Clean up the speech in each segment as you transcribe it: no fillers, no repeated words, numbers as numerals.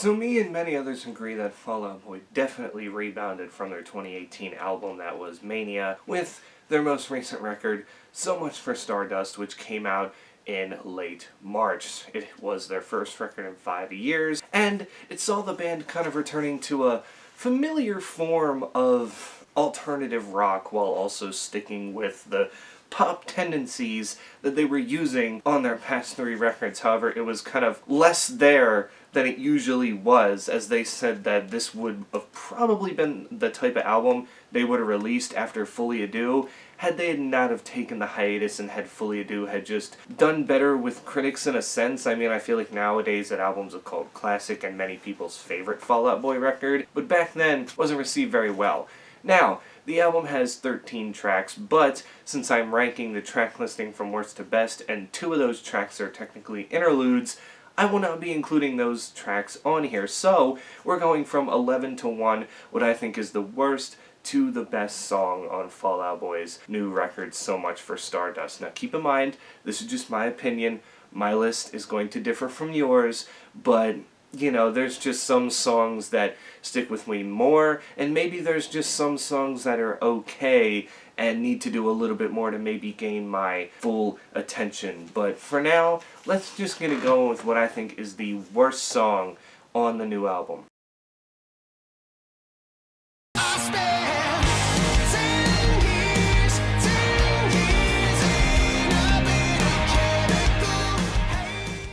So me and many others agree that Fall Out Boy definitely rebounded from their 2018 album that was Mania with their most recent record, So Much for Stardust, which came out in late March. It was their first record in 5 years, and it saw the band kind of returning to a familiar form of alternative rock while also sticking with the pop tendencies that they were using on their past 3 records. However, it was kind of less there than it usually was, as they said that this would have probably been the type of album they would have released after Fully Ado had they not have taken the hiatus and had Fully Ado had just done better with critics in a sense. I mean, I feel like nowadays that album's a cult classic and many people's favorite Fall Out Boy record, but back then it wasn't received very well. Now, the album has 13 tracks, but since I'm ranking the track listing from worst to best, and 2 of those tracks are technically interludes, I will not be including those tracks on here. So, we're going from 11 to 1, what I think is the worst to the best song on Fall Out Boy's new record, So Much for Stardust. Now keep in mind, this is just my opinion. My list is going to differ from yours, but you know, there's just some songs that stick with me more, and maybe there's just some songs that are okay and need to do a little bit more to maybe gain my full attention. But for now, let's just get it going with what I think is the worst song on the new album.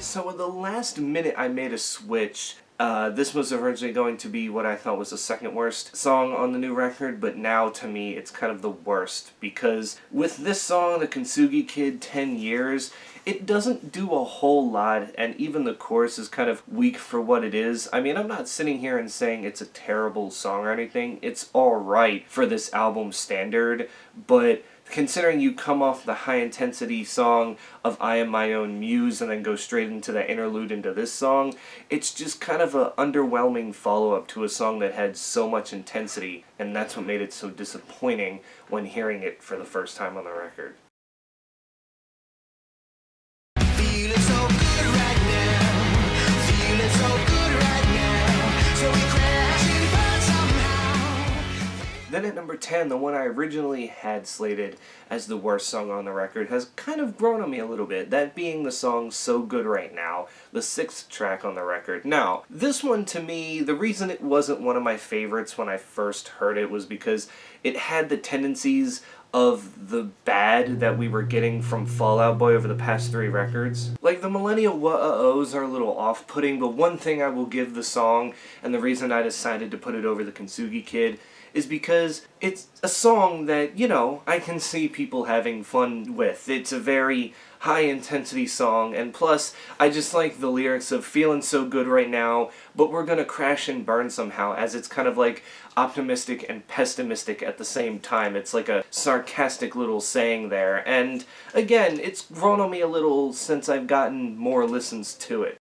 So at the last minute I made a switch. This was originally going to be what I thought was the second worst song on the new record, but now to me it's kind of the worst, because with this song, the Kinsugi Kid 10 Years, it doesn't do a whole lot, and even the chorus is kind of weak for what it is. I mean, I'm not sitting here and saying it's a terrible song or anything. It's alright for this album standard, but considering you come off the high-intensity song of I Am My Own Muse and then go straight into the interlude into this song, it's just kind of an underwhelming follow-up to a song that had so much intensity, and that's what made it so disappointing when hearing it for the first time on the record. Then at number 10, the one I originally had slated as the worst song on the record has kind of grown on me a little bit, that being the song So Good Right Now, the 6th track on the record. Now, this one to me, the reason it wasn't one of my favorites when I first heard it was because it had the tendencies of the bad that we were getting from Fall Out Boy over the past 3 records. Like, the millennial wah-oh-ohs are a little off-putting, but one thing I will give the song, and the reason I decided to put it over the Kinsugi Kid, is because it's a song that, you know, I can see people having fun with. It's a very high-intensity song, and plus, I just like the lyrics of feeling so good right now, but we're gonna crash and burn somehow, as it's kind of like optimistic and pessimistic at the same time. It's like a sarcastic little saying there, and again, it's grown on me a little since I've gotten more listens to it.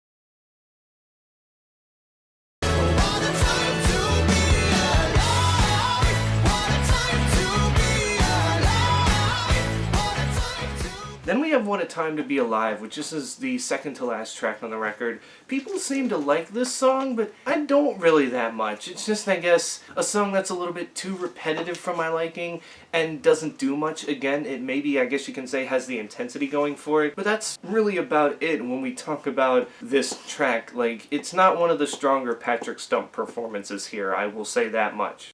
Then we have What a Time to Be Alive, which this is the second to last track on the record. People seem to like this song, but I don't really that much. It's just, I guess, a song that's a little bit too repetitive for my liking and doesn't do much. Again, it maybe, I guess you can say, has the intensity going for it, but that's really about it when we talk about this track. Like, it's not one of the stronger Patrick Stump performances here, I will say that much.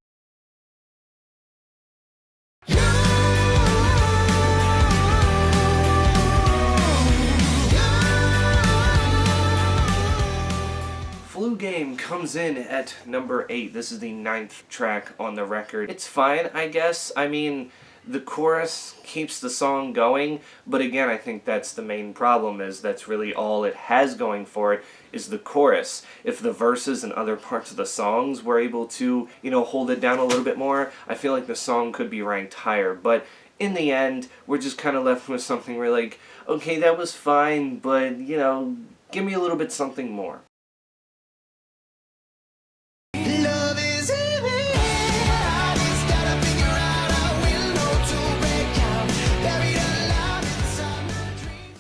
Flu Game comes in at number 8. This is the 9th track on the record. It's fine, I guess. I mean, the chorus keeps the song going, but again, I think that's the main problem, is that's really all it has going for it, is the chorus. If the verses and other parts of the songs were able to, you know, hold it down a little bit more, I feel like the song could be ranked higher, but in the end, we're just kind of left with something where, like, okay, that was fine, but, you know, give me a little bit something more.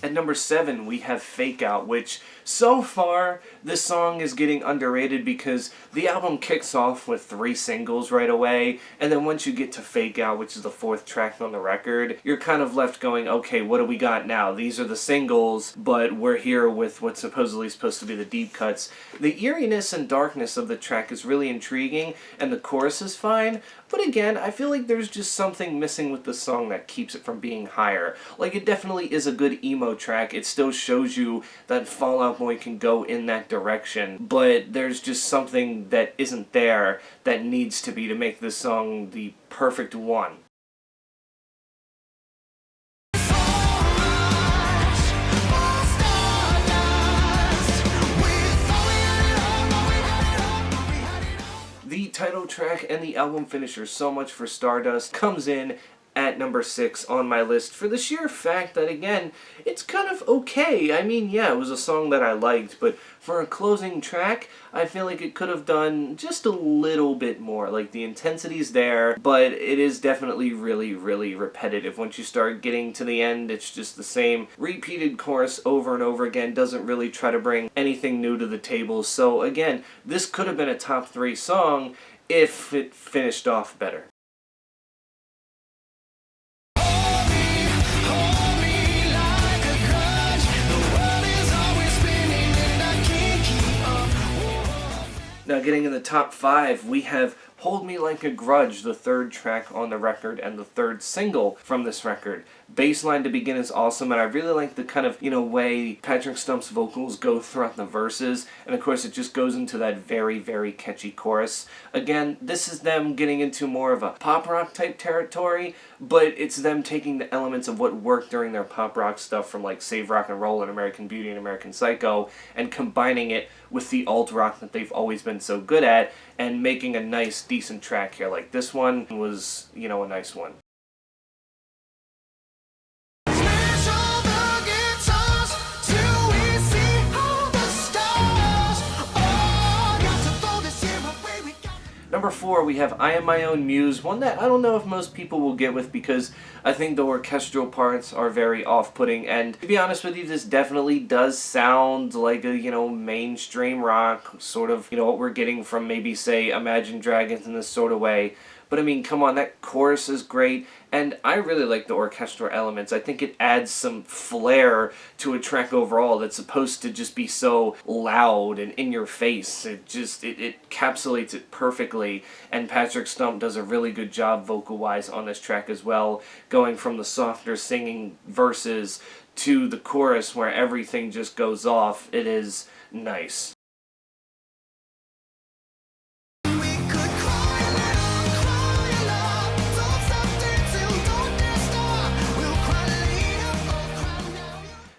At number 7, we have Fake Out, which so far this song is getting underrated because the album kicks off with 3 singles right away, and then once you get to Fake Out, which is the 4th track on the record, you're kind of left going, okay, what do we got now? These are the singles, but we're here with what's supposedly supposed to be the deep cuts. The eeriness and darkness of the track is really intriguing, and the chorus is fine, but again, I feel like there's just something missing with the song that keeps it from being higher. Like, it definitely is a good emo track. It still shows you that Fall Out Boy can go in that direction, but there's just something that isn't there that needs to be to make this song the perfect one. The title track and the album finisher, So Much for Stardust, comes in at number 6 on my list for the sheer fact that, again, it's kind of okay. I mean, yeah, it was a song that I liked, but for a closing track, I feel like it could have done just a little bit more. Like, the intensity's there, but it is definitely really, really repetitive. Once you start getting to the end, it's just the same repeated chorus over and over again, doesn't really try to bring anything new to the table. So, again, this could have been a top 3 song if it finished off better. Now, getting in the top 5, we have Hold Me Like a Grudge, the 3rd track on the record and the 3rd single from this record. Bassline to begin is awesome, and I really like the kind of, way Patrick Stump's vocals go throughout the verses, and of course it just goes into that very, very catchy chorus. Again, this is them getting into more of a pop rock type territory, but it's them taking the elements of what worked during their pop rock stuff from like Save Rock and Roll and American Beauty and American Psycho, and combining it with the alt rock that they've always been so good at, and making a nice, decent track here. Like, this one was, a nice one. Number 4, we have I Am My Own Muse, one that I don't know if most people will get with because I think the orchestral parts are very off-putting, and to be honest with you, this definitely does sound like a, mainstream rock, sort of, what we're getting from maybe, say, Imagine Dragons in this sort of way. But I mean, come on, that chorus is great, and I really like the orchestral elements. I think it adds some flair to a track overall that's supposed to just be so loud and in your face. It encapsulates it perfectly, and Patrick Stump does a really good job vocal-wise on this track as well, going from the softer singing verses to the chorus where everything just goes off. It is nice.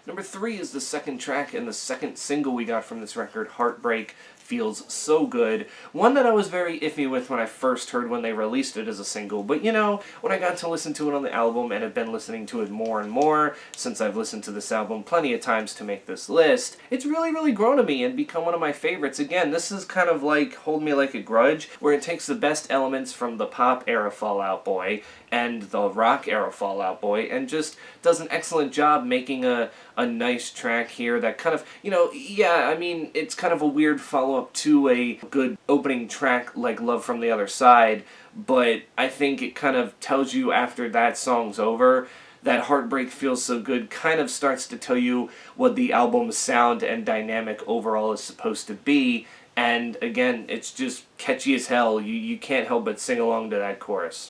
Number 3 is the 2nd track and the 2nd single we got from this record, Heartbreak. Feels so good. One that I was very iffy with when I first heard when they released it as a single, but when I got to listen to it on the album and have been listening to it more and more since I've listened to this album plenty of times to make this list, it's really, really grown on me and become one of my favorites. Again, this is kind of like Hold Me Like a Grudge, where it takes the best elements from the pop era Fall Out Boy and the rock era Fall Out Boy and just does an excellent job making a nice track here that kind of, it's kind of a weird follow-up to a good opening track like Love from the Other Side, but I think it kind of tells you after that song's over that Heartbreak Feels So Good kind of starts to tell you what the album's sound and dynamic overall is supposed to be, and again, it's just catchy as hell. You can't help but sing along to that chorus.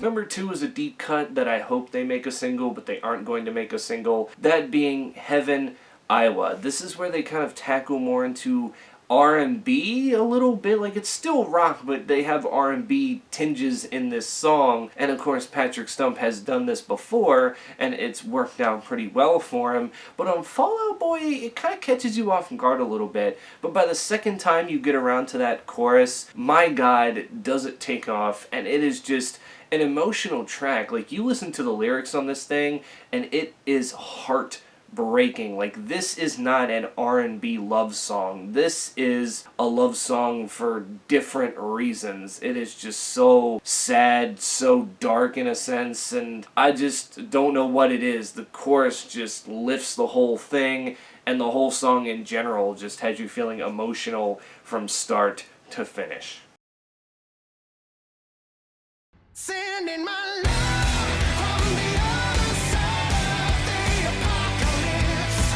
Number 2 is a deep cut that I hope they make a single, but they aren't going to make a single. That being Heaven, Iowa. This is where they kind of tackle more into R&B a little bit. Like, it's still rock, but they have R&B tinges in this song. And of course, Patrick Stump has done this before, and it's worked out pretty well for him. But on Fall Out Boy, it kind of catches you off guard a little bit. But by the second time you get around to that chorus, my God, does it take off. And it is just an emotional track. Like, you listen to the lyrics on this thing, and it is heart breaking. Like, this is not an R&B love song. This is a love song for different reasons. It is just so sad, so dark in a sense, and I just don't know what it is. The chorus just lifts the whole thing, and the whole song in general just has you feeling emotional from start to finish. Sending my love from the other side of the apocalypse.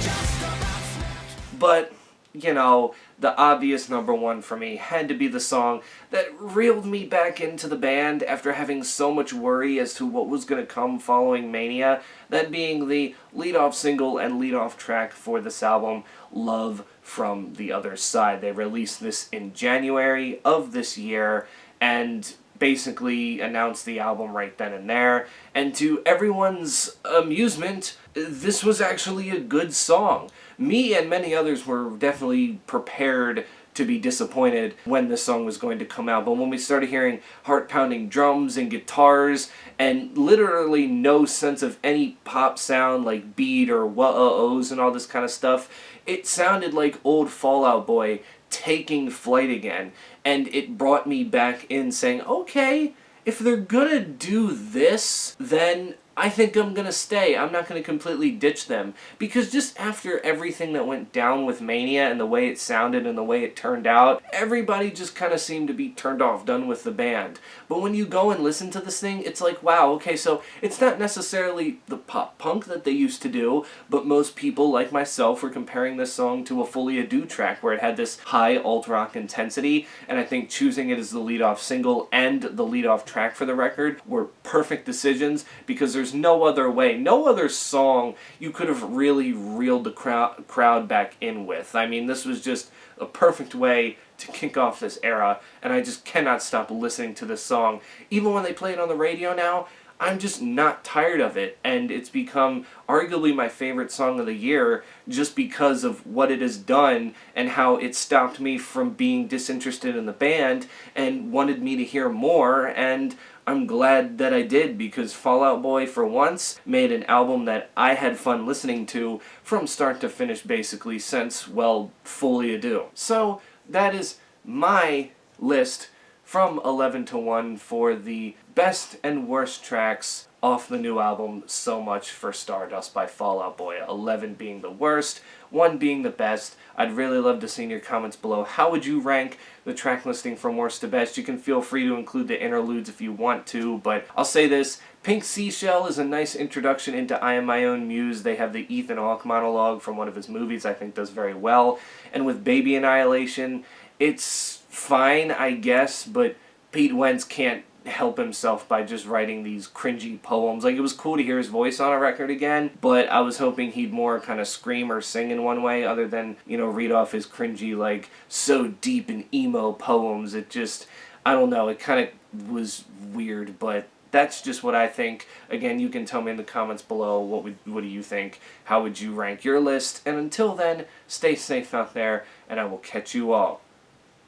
Just about swept. But, you know, the obvious number one for me had to be the song that reeled me back into the band after having so much worry as to what was going to come following Mania, that being the lead-off single and lead-off track for this album, Love from the Other Side. They released this in January of this year, and basically announced the album right then and there, and to everyone's amusement, this was actually a good song. Me and many others were definitely prepared to be disappointed when this song was going to come out, but when we started hearing heart-pounding drums and guitars, and literally no sense of any pop sound like beat or wah-oh-ohs and all this kind of stuff, it sounded like old Fall Out Boy taking flight again, and it brought me back in saying, okay, if they're gonna do this, then I think I'm gonna stay. I'm not gonna completely ditch them. Because just after everything that went down with Mania and the way it sounded and the way it turned out, everybody just kind of seemed to be turned off, done with the band. But when you go and listen to this thing, it's like, wow, okay, so it's not necessarily the pop punk that they used to do, but most people, like myself, were comparing this song to a Fully Ado track where it had this high alt-rock intensity, and I think choosing it as the lead-off single and the lead-off track for the record were perfect decisions, because there's no other way, no other song you could have really reeled the crowd back in with. I mean, this was just a perfect way to kick off this era, and I just cannot stop listening to this song. Even when they play it on the radio now, I'm just not tired of it, and it's become arguably my favorite song of the year just because of what it has done and how it stopped me from being disinterested in the band and wanted me to hear more, and I'm glad that I did, because Fall Out Boy, for once, made an album that I had fun listening to from start to finish, basically, since, well, Fully Ado. So, that is my list from 11 to 1 for the best and worst tracks off the new album, So Much for Stardust by Fall Out Boy. 11 being the worst, 1 being the best. I'd really love to see in your comments below, how would you rank the track listing from worst to best? You can feel free to include the interludes if you want to, but I'll say this, Pink Seashell is a nice introduction into I Am My Own Muse. They have the Ethan Hawke monologue from one of his movies I think does very well, and with Baby Annihilation, it's fine, I guess, but Pete Wentz can't help himself by just writing these cringy poems. Like, it was cool to hear his voice on a record again, but I was hoping he'd more kind of scream or sing in one way other than, you know, read off his cringy, like, so deep and emo poems. It just, I don't know, it kind of was weird, but that's just what I think. Again, you can tell me in the comments below what do you think, how would you rank your list, and until then, stay safe out there, and I will catch you all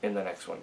in the next one.